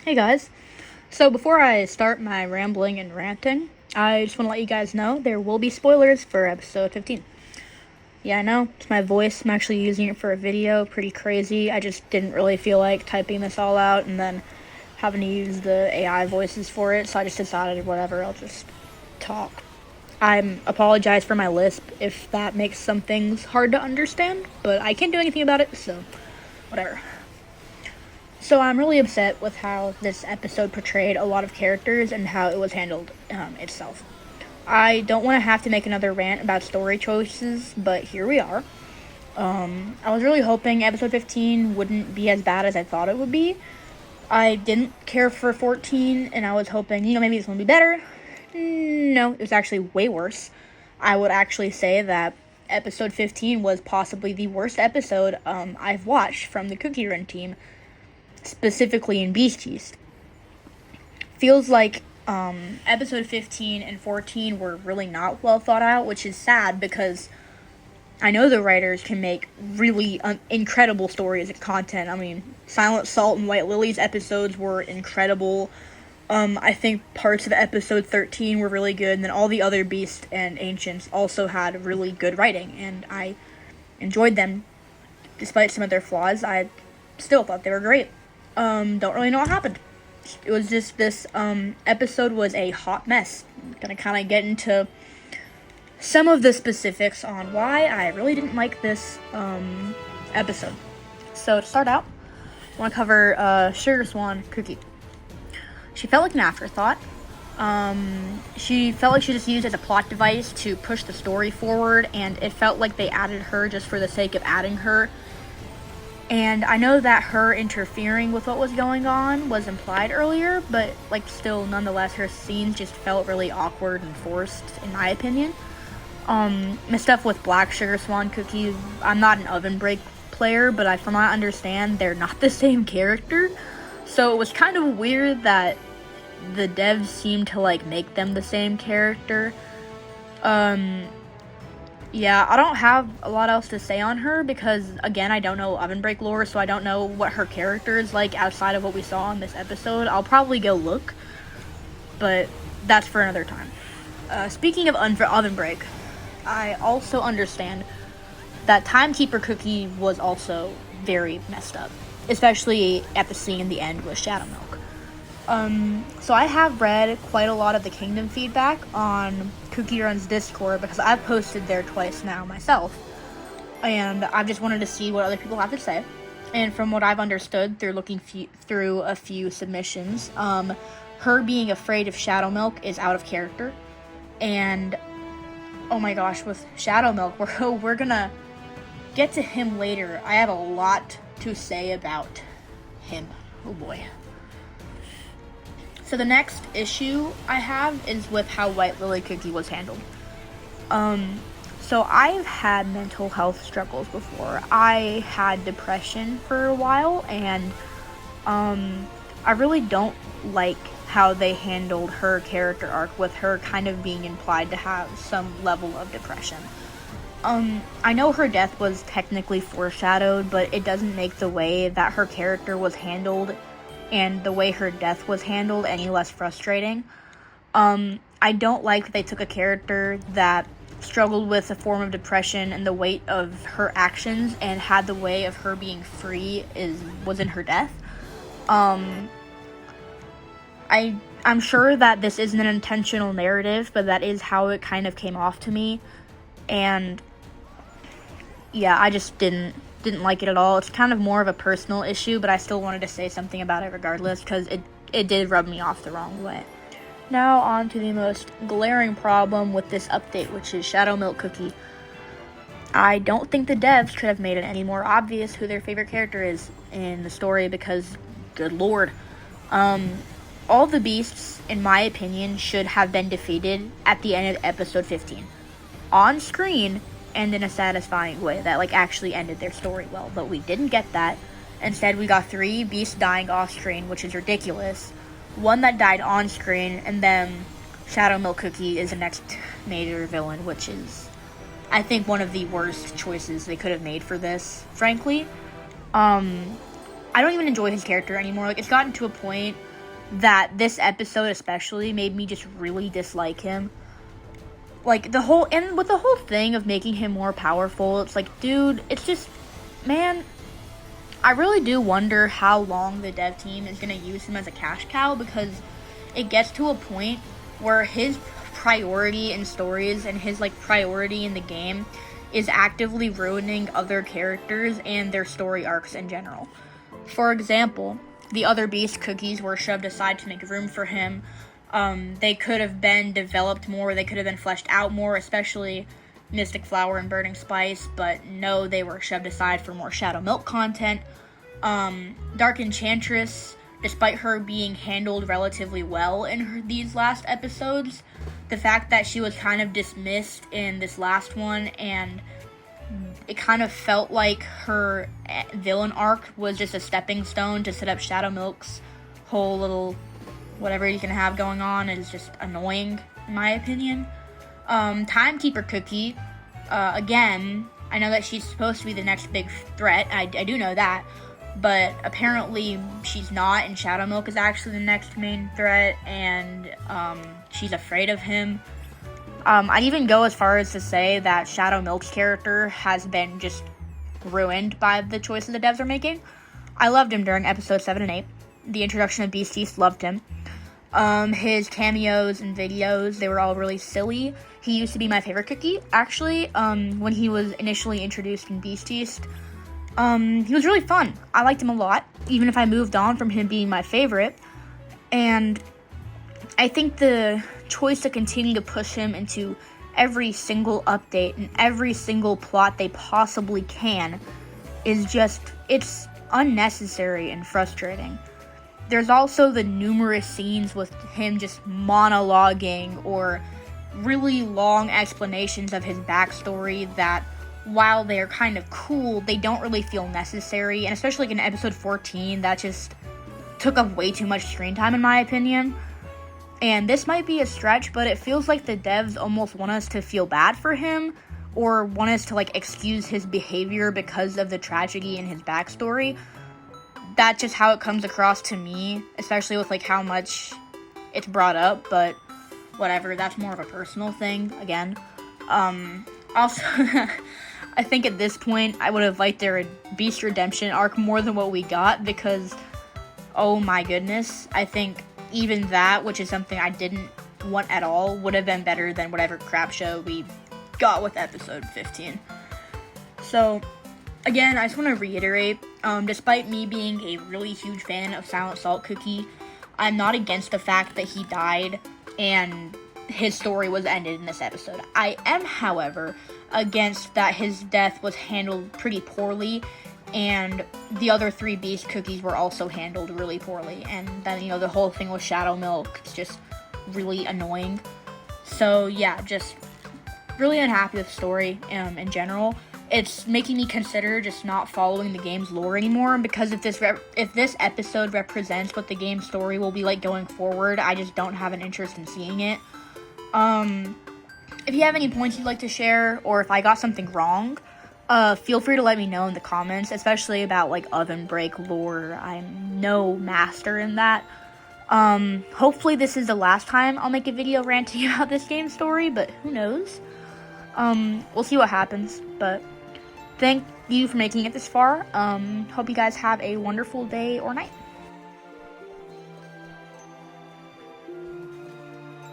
Hey guys. So before I start my rambling and ranting, I just want to let you guys know there will be spoilers for episode 15. Yeah, I know, it's my voice. I'm actually using it for a video. Pretty crazy. I just didn't really feel like typing this all out and then having to use the AI voices for it, so I just decided, whatever, I'll just talk. I apologize for my lisp if that makes some things hard to understand, but I can't do anything about it, so whatever. So I'm really upset with how this episode portrayed a lot of characters and how it was handled itself. I don't want to have to make another rant about story choices, but here we are. I was really hoping episode 15 wouldn't be as bad as I thought it would be. I didn't care for 14, and I was hoping, maybe this one would be better. No, it was actually way worse. I would actually say that episode 15 was possibly the worst episode I've watched from the Cookie Run team, specifically in Beasties. Feels like episode 15 and 14 were really not well thought out, which is sad because I know the writers can make really incredible stories and content. I mean, Silent Salt and White Lily's episodes were incredible. I think parts of episode 13 were really good, and then all the other Beasts and Ancients also had really good writing, and I enjoyed them. Despite some of their flaws, I still thought they were great. Don't really know what happened. It was just this episode was a hot mess. I'm gonna kind of get into some of the specifics on why I really didn't like this episode. So to start out, I want to cover Sugar Swan Cookie. She felt like an afterthought. She felt like she was just used as a plot device to push the story forward, and it felt like they added her just for the sake of adding her. And I know that her interfering with what was going on was implied earlier, but, still, nonetheless, her scenes just felt really awkward and forced, in my opinion. The stuff with Black Sugar Swan Cookie, I'm not an Oven Break player, but from what I understand, they're not the same character. So it was kind of weird that the devs seemed to, make them the same character. Yeah, I don't have a lot else to say on her because, again, I don't know Oven Break lore, so I don't know what her character is like outside of what we saw in this episode. I'll probably go look, but that's for another time. Speaking of Oven Break, I also understand that Timekeeper Cookie was also very messed up, especially at the scene in the end with Shadow Milk. So I have read quite a lot of the Kingdom feedback on Cookie Run's Discord because I've posted there twice now myself. And I've just wanted to see what other people have to say. And from what I've understood through looking through a few submissions, her being afraid of Shadow Milk is out of character. And, oh my gosh, with Shadow Milk, we're gonna get to him later. I have a lot to say about him. Oh boy. So the next issue I have is with how White Lily Cookie was handled. So I've had mental health struggles before. I had depression for a while, and I really don't like how they handled her character arc with her kind of being implied to have some level of depression. I know her death was technically foreshadowed, but it doesn't make the way that her character was handled and the way her death was handled any less frustrating. I don't like that they took a character that struggled with a form of depression and the weight of her actions and had the way of her being free was in her death. I'm sure that this isn't an intentional narrative, but that is how it kind of came off to me. And yeah, I just didn't like it at all. It's kind of more of a personal issue, but I still wanted to say something about it regardless because it did rub me off the wrong way. Now on to the most glaring problem with this update, which is Shadow Milk Cookie. I don't think the devs could have made it any more obvious who their favorite character is in the story because, good lord, all the beasts, in my opinion, should have been defeated at the end of episode 15. On screen, and in a satisfying way that actually ended their story well, but we didn't get that. Instead, we got 3 beasts dying off screen, which is ridiculous. 1 that died on screen, and then Shadow Milk Cookie is the next major villain, which is, I think, one of the worst choices they could have made for this, frankly. I don't even enjoy his character anymore. It's gotten to a point that this episode especially made me just really dislike him. Like, the whole thing of making him more powerful, it's like, dude, it's just, man, I really do wonder how long the dev team is going to use him as a cash cow, because it gets to a point where his priority in stories and his, like, priority in the game is actively ruining other characters and their story arcs in general. For example, the other Beast cookies were shoved aside to make room for him. They could have been developed more, they could have been fleshed out more, especially Mystic Flower and Burning Spice, but no, they were shoved aside for more Shadow Milk content. Dark Enchantress, despite her being handled relatively well in these last episodes, the fact that she was kind of dismissed in this last one, and it kind of felt like her villain arc was just a stepping stone to set up Shadow Milk's whole little whatever he's gonna have going on, is just annoying, in my opinion. Timekeeper Cookie, again, I know that she's supposed to be the next big threat, I do know that, but apparently she's not, and Shadow Milk is actually the next main threat, and she's afraid of him. I'd even go as far as to say that Shadow Milk's character has been just ruined by the choices the devs are making. I loved him during episodes 7 and 8. The introduction of Beasties, loved him. His cameos and videos, they were all really silly. He used to be my favorite cookie, actually, when he was initially introduced in Beasties. He was really fun. I liked him a lot, even if I moved on from him being my favorite. And I think the choice to continue to push him into every single update and every single plot they possibly can is just, it's unnecessary and frustrating. There's also the numerous scenes with him just monologuing or really long explanations of his backstory that, while they're kind of cool, they don't really feel necessary. And especially like in episode 14, that just took up way too much screen time, in my opinion. And this might be a stretch, but it feels like the devs almost want us to feel bad for him, or want us to, like, excuse his behavior because of the tragedy in his backstory. That's just how it comes across to me, especially with, like, how much it's brought up, but whatever, that's more of a personal thing, again. Also, I think at this point, I would have liked their Beast Redemption arc more than what we got, because, oh my goodness, I think even that, which is something I didn't want at all, would have been better than whatever crap show we got with episode 15. So, again, I just want to reiterate, despite me being a really huge fan of Silent Salt Cookie, I'm not against the fact that he died and his story was ended in this episode. I am, however, against that his death was handled pretty poorly, and the other 3 Beast cookies were also handled really poorly, and then, you know, the whole thing with Shadow Milk is just really annoying. So, yeah, just really unhappy with the story in general. It's making me consider just not following the game's lore anymore, because if this episode represents what the game's story will be like going forward, I just don't have an interest in seeing it. If you have any points you'd like to share, or if I got something wrong, feel free to let me know in the comments, especially about, like, Oven Break lore. I'm no master in that. Hopefully this is the last time I'll make a video ranting about this game's story, but who knows? We'll see what happens, but thank you for making it this far. Hope you guys have a wonderful day or night.